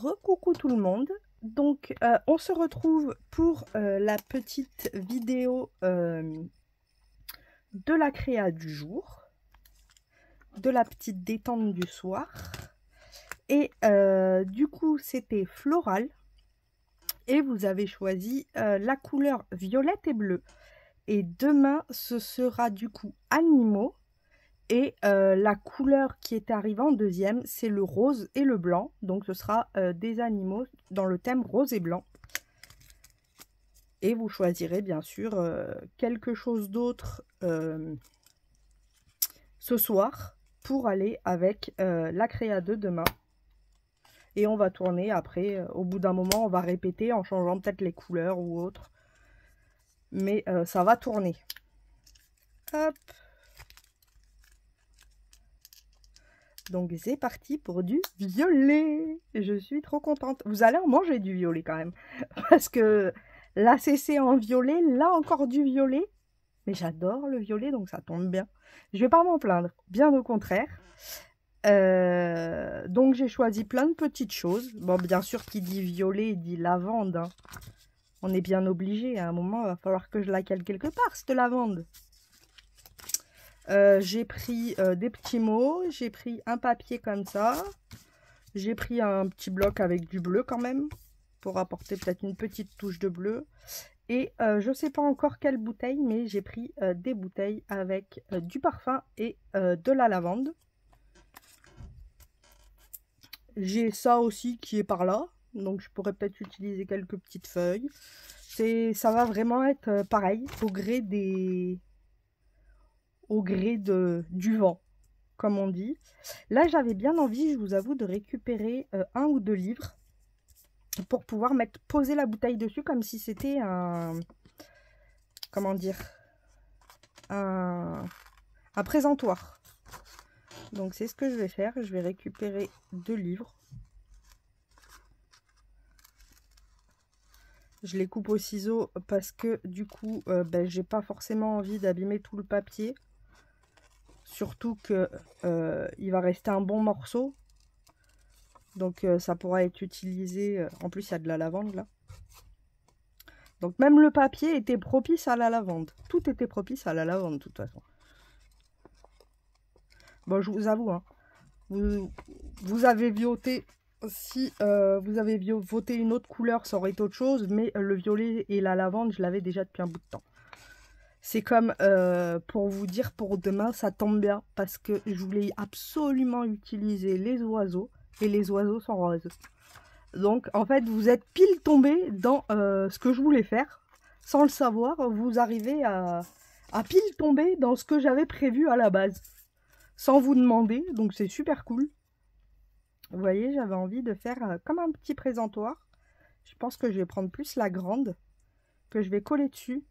Recoucou tout le monde. Donc on se retrouve pour la petite vidéo de la créa du jour, de la petite détente du soir. Et du coup c'était floral et vous avez choisi la couleur violette et bleue. Et demain ce sera du coup animaux. Et la couleur qui est arrivée en deuxième, c'est le rose et le blanc. Donc ce sera des animaux dans le thème rose et blanc. Et vous choisirez bien sûr quelque chose d'autre ce soir pour aller avec la créa de demain. Et on va tourner après. Au bout d'un moment, on va répéter en changeant peut-être les couleurs ou autre. Mais ça va tourner. Hop. Donc c'est parti pour du violet. Je suis trop contente. Vous allez en manger du violet quand même. Parce que là c'est en violet, là encore du violet. Mais j'adore le violet donc ça tombe bien. Je vais pas m'en plaindre, bien au contraire. Donc j'ai choisi plein de petites choses. Bon bien sûr qui dit violet dit lavande. Hein. On est bien obligé. À un moment il va falloir que je la cale quelque part cette lavande. J'ai pris des petits mots, j'ai pris un papier comme ça, j'ai pris un petit bloc avec du bleu quand même, pour apporter peut-être une petite touche de bleu. Et je ne sais pas encore quelle bouteille, mais j'ai pris des bouteilles avec du parfum et de la lavande. J'ai ça aussi qui est par là, donc je pourrais peut-être utiliser quelques petites feuilles. Ça va vraiment être pareil, au gré du vent, comme on dit. Là, j'avais bien envie, je vous avoue, de récupérer un ou deux livres pour pouvoir poser la bouteille dessus comme si c'était un... Comment dire, un présentoir. Donc, c'est ce que je vais faire. Je vais récupérer deux livres. Je les coupe au ciseau parce que, du coup, j'ai pas forcément envie d'abîmer tout le papier. Surtout que il va rester un bon morceau. Donc ça pourra être utilisé. En plus, il y a de la lavande là. Donc même le papier était propice à la lavande. Tout était propice à la lavande de toute façon. Bon, je vous avoue, hein, vous avez voté. Si vous avez voté une autre couleur, ça aurait été autre chose. Mais le violet et la lavande, je l'avais déjà depuis un bout de temps. C'est comme pour vous dire, pour demain, ça tombe bien. Parce que je voulais absolument utiliser les oiseaux. Et les oiseaux sont roses. Donc, en fait, vous êtes pile tombé dans ce que je voulais faire. Sans le savoir, vous arrivez à pile tomber dans ce que j'avais prévu à la base. Sans vous demander, donc c'est super cool. Vous voyez, j'avais envie de faire comme un petit présentoir. Je pense que je vais prendre plus la grande, que je vais coller dessus.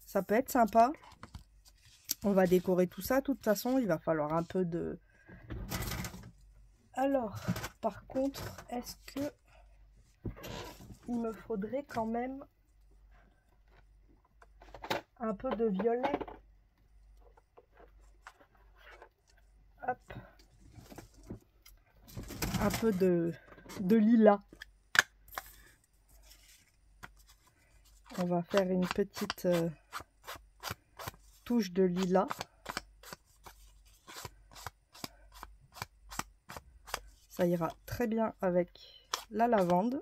Ça peut être sympa. On va décorer tout ça. De toute façon, il va falloir un peu de... Alors, par contre, est-ce que il me faudrait quand même un peu de violet? Hop. Un peu de lilas. On va faire une petite touche de lilas. Ça ira très bien avec la lavande.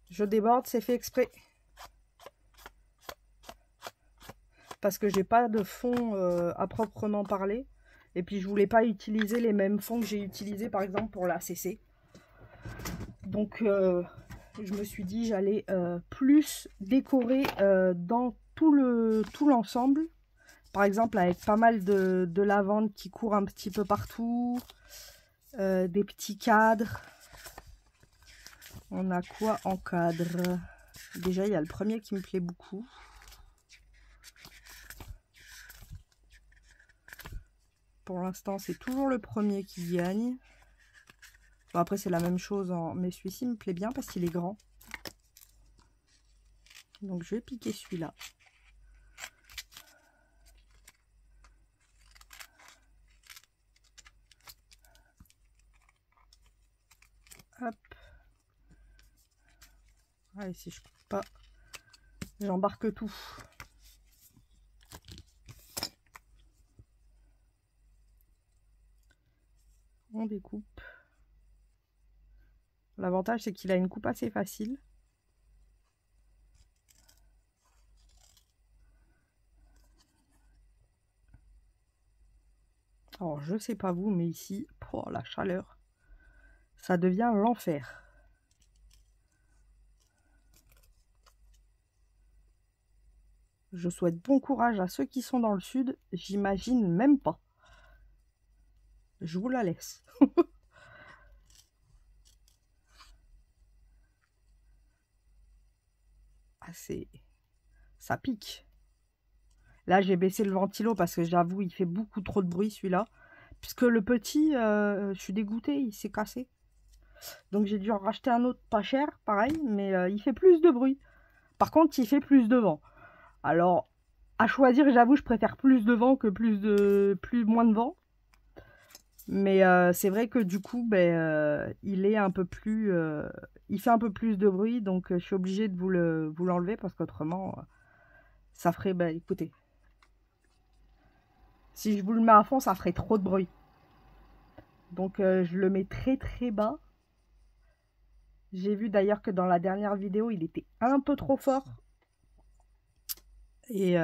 Je déborde, c'est fait exprès. Parce que j'ai pas de fond à proprement parler. Et puis je voulais pas utiliser les mêmes fonds que j'ai utilisés par exemple pour la CC. Donc je me suis dit j'allais plus décorer dans tout l'ensemble. Par exemple avec pas mal de lavande qui court un petit peu partout. Des petits cadres. On a quoi en cadre? Déjà il y a le premier qui me plaît beaucoup. Pour l'instant, c'est toujours le premier qui gagne. Bon, après, c'est la même chose, mais celui-ci me plaît bien parce qu'il est grand. Donc, je vais piquer celui-là. Allez, si je coupe pas, j'embarque tout. On découpe. L'avantage, c'est qu'il a une coupe assez facile. Alors, je sais pas vous, mais ici, oh, la chaleur, ça devient l'enfer. Je souhaite bon courage à ceux qui sont dans le sud. J'imagine même pas. Je vous la laisse. Ah, ça pique. Là, j'ai baissé le ventilo parce que j'avoue, il fait beaucoup trop de bruit celui-là. Puisque le petit, je suis dégoûtée, il s'est cassé. Donc j'ai dû en racheter un autre pas cher, pareil, mais il fait plus de bruit. Par contre, il fait plus de vent. Alors, à choisir, j'avoue, je préfère plus de vent que moins de vent. Mais c'est vrai que du coup, ben, il est un peu plus, il fait un peu plus de bruit, donc je suis obligée de vous l'enlever parce qu'autrement, ça ferait, ben, écoutez, si je vous le mets à fond, ça ferait trop de bruit. Donc je le mets très très bas. J'ai vu d'ailleurs que dans la dernière vidéo, il était un peu trop fort. Et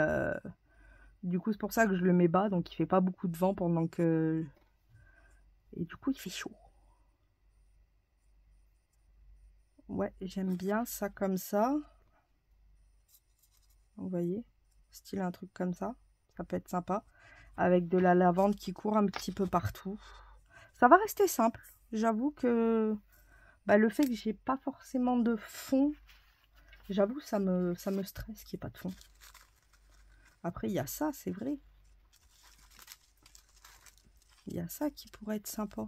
du coup, c'est pour ça que je le mets bas, donc il fait pas beaucoup de vent pendant que... Et du coup, il fait chaud. Ouais, j'aime bien ça comme ça. Vous voyez, style un truc comme ça. Ça peut être sympa. Avec de la lavande qui court un petit peu partout. Ça va rester simple. J'avoue que bah, le fait que j'ai pas forcément de fond, j'avoue, ça me stresse qu'il n'y ait pas de fond. Après, il y a ça, c'est vrai. Il y a ça qui pourrait être sympa.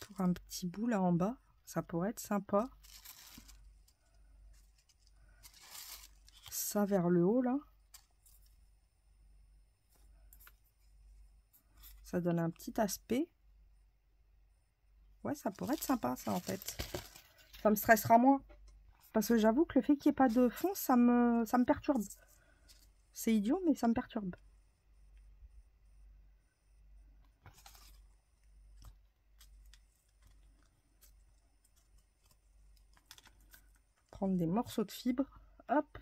Pour un petit bout là en bas, ça pourrait être sympa. Ça vers le haut là. Ça donne un petit aspect. Ouais, ça pourrait être sympa ça en fait. Ça me stressera moins. Parce que j'avoue que le fait qu'il n'y ait pas de fond, ça me perturbe. C'est idiot, mais ça me perturbe. Prendre des morceaux de fibre. Hop.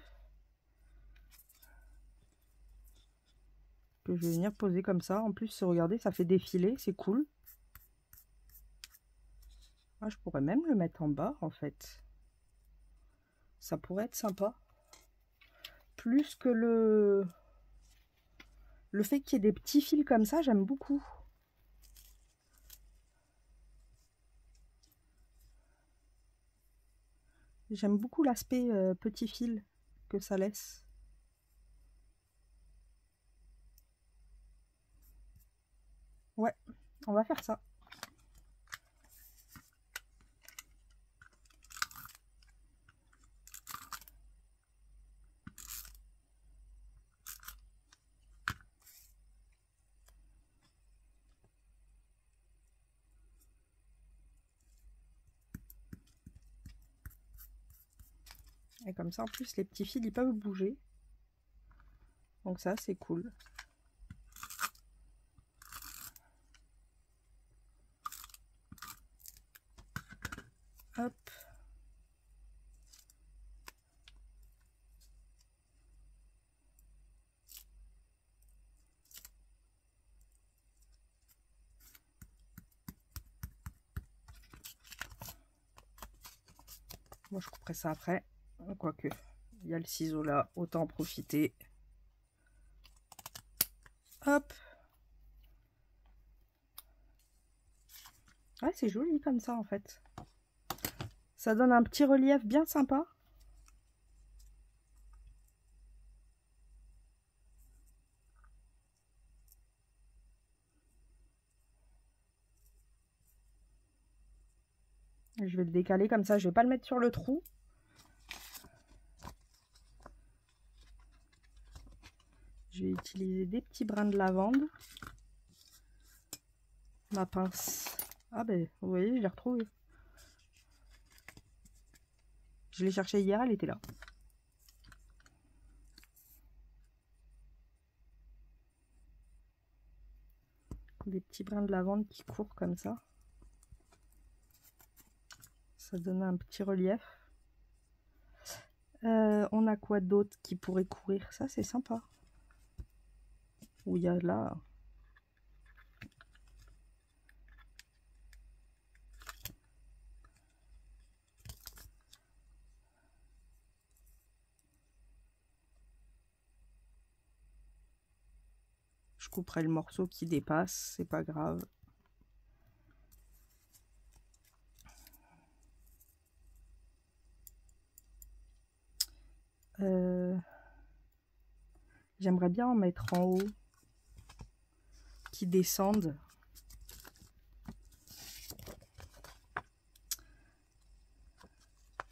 Que je vais venir poser comme ça. En plus, regardez, ça fait défiler. C'est cool. Ah, je pourrais même le mettre en bas, en fait. Ça pourrait être sympa. Plus que le fait qu'il y ait des petits fils comme ça, j'aime beaucoup. J'aime beaucoup l'aspect petit fil que ça laisse. Ouais, on va faire ça. Et comme ça, en plus, les petits fils, ils peuvent bouger. Donc ça, c'est cool. Hop. Moi, je couperai ça après. Quoique, il y a le ciseau là, autant en profiter. Hop. Ouais, c'est joli comme ça, en fait. Ça donne un petit relief bien sympa. Je vais le décaler comme ça, je vais pas le mettre sur le trou. Je vais utiliser des petits brins de lavande. Ma pince. Ah ben, vous voyez, je l'ai retrouvée. Je l'ai cherchée hier, elle était là. Des petits brins de lavande qui courent comme ça. Ça donne un petit relief. On a quoi d'autre qui pourrait courir? Ça, c'est sympa. Où il y a là... Je couperai le morceau qui dépasse, c'est pas grave. J'aimerais bien en mettre en haut, qui descendent.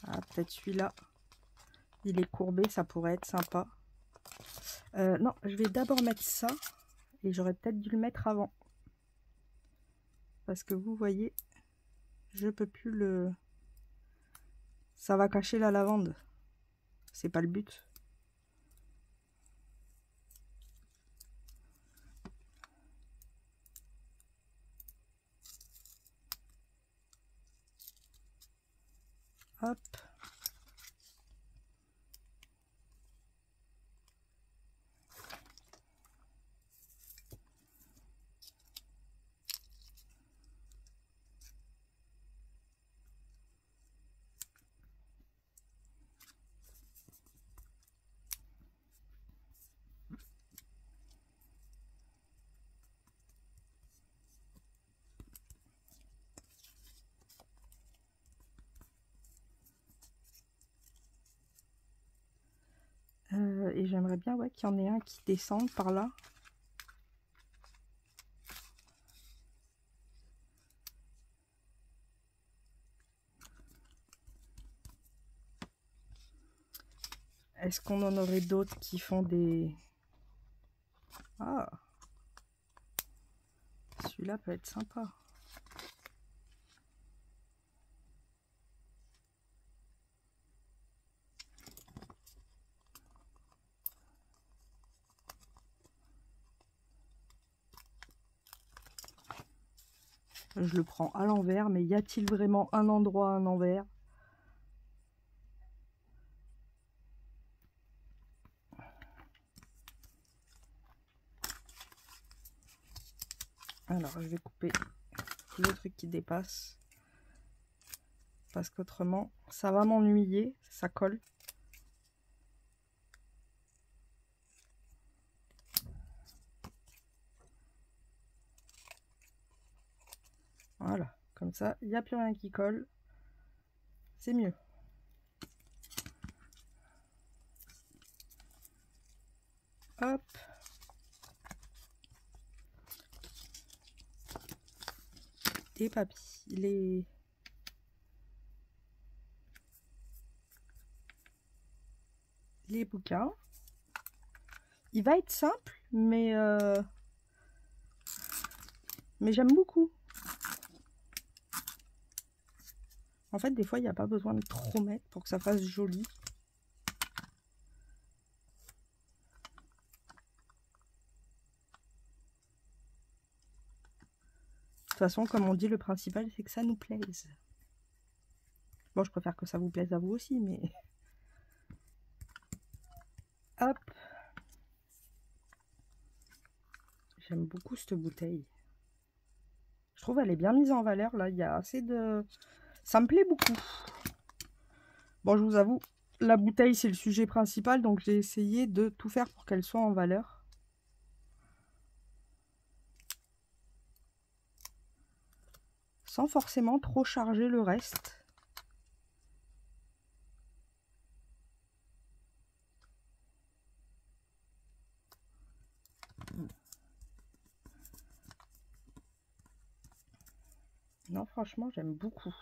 Ah, peut-être celui-là, il est courbé, ça pourrait être sympa. Non, je vais d'abord mettre ça, et j'aurais peut-être dû le mettre avant. Parce que vous voyez, je peux plus le... Ça va cacher la lavande. C'est pas le but. Hop. Et j'aimerais bien qu'il y en ait un qui descende par là. Est-ce qu'on en aurait d'autres qui font des... Ah, celui-là peut être sympa. Je le prends à l'envers, mais y a-t-il vraiment un endroit à l'envers? Alors, je vais couper le truc qui dépasse. Parce qu'autrement, ça va m'ennuyer, ça colle. Voilà, comme ça, il n'y a plus rien qui colle. C'est mieux. Hop. Les papiers, les bouquins. Il va être simple, mais j'aime beaucoup. En fait, des fois, il n'y a pas besoin de trop mettre pour que ça fasse joli. De toute façon, comme on dit, le principal, c'est que ça nous plaise. Bon, je préfère que ça vous plaise à vous aussi, mais... Hop. J'aime beaucoup cette bouteille. Je trouve elle est bien mise en valeur, là. Il y a assez de... Ça me plaît beaucoup. Bon, je vous avoue, la bouteille, c'est le sujet principal, donc j'ai essayé de tout faire pour qu'elle soit en valeur. Sans forcément trop charger le reste. Non, franchement, j'aime beaucoup.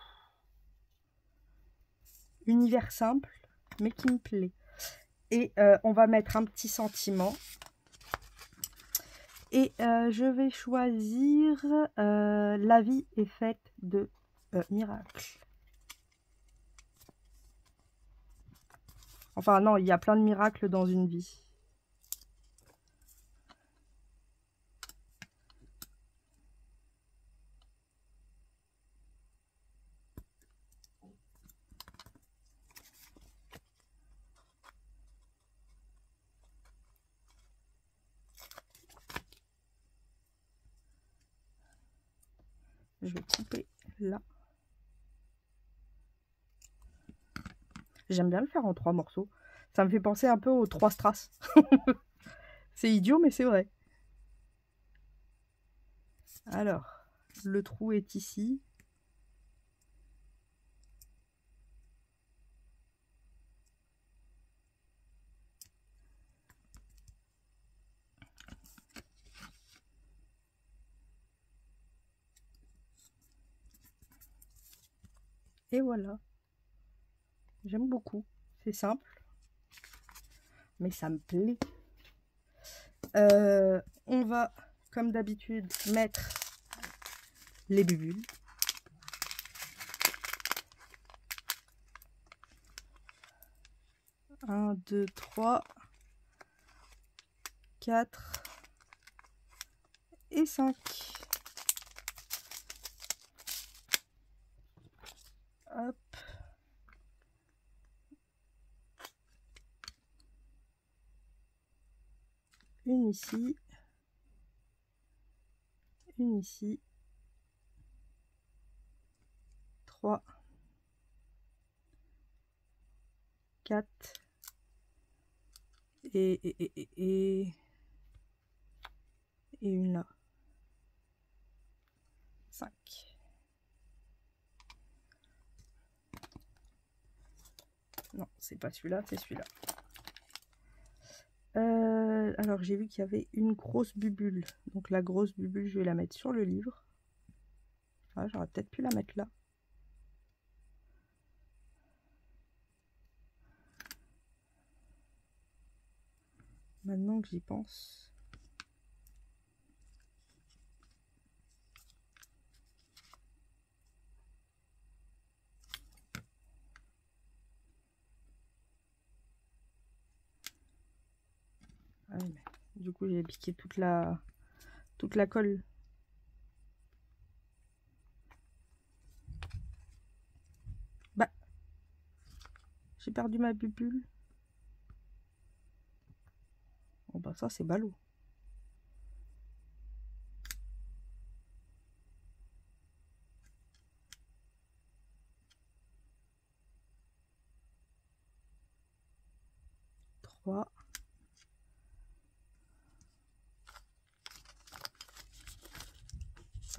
Univers simple, mais qui me plaît. Et on va mettre un petit sentiment. Et je vais choisir La vie est faite de miracles. Enfin non, il y a plein de miracles dans une vie. Je vais couper là. J'aime bien le faire en 3 morceaux. Ça me fait penser un peu aux 3 strass. C'est idiot, mais c'est vrai. Alors, le trou est ici. Et voilà. J'aime beaucoup. C'est simple. Mais ça me plaît. On va, comme d'habitude, mettre les bulles. Un, 2, 3, 4 et 5. Hop. Une ici. Une ici. 3, 4 et une là. 5. Non, c'est pas celui-là, c'est celui-là. Alors j'ai vu qu'il y avait une grosse bubule. Donc la grosse bubule, je vais la mettre sur le livre. Ah, j'aurais peut-être pu la mettre là. Maintenant que j'y pense. Ah oui, mais du coup j'ai piqué toute la colle. Bah, j'ai perdu ma bubule. Bon bah ça c'est ballot.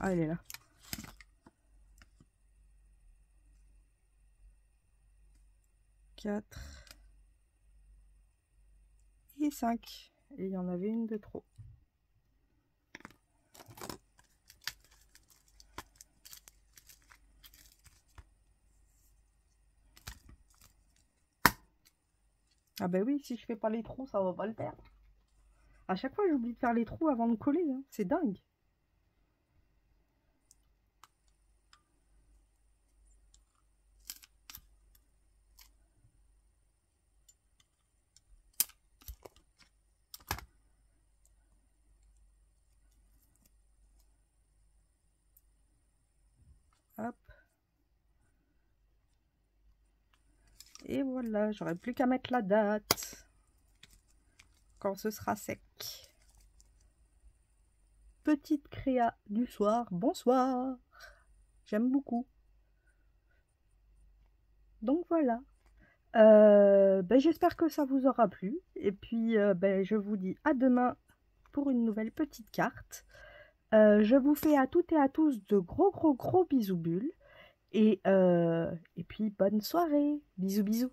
Ah, elle est là. Quatre et 5. Et il y en avait une de trop. Ah bah oui, si je fais pas les trous, ça va pas le faire. À chaque fois, j'oublie de faire les trous avant de coller. Hein. C'est dingue. Hop. Et voilà, j'aurais plus qu'à mettre la date. Quand ce sera sec. Petite créa du soir. Bonsoir. J'aime beaucoup. Donc voilà. Ben, j'espère que ça vous aura plu. Et puis, ben, je vous dis à demain pour une nouvelle petite carte. Je vous fais à toutes et à tous de gros bisous bulles. Et puis, bonne soirée. Bisous, bisous.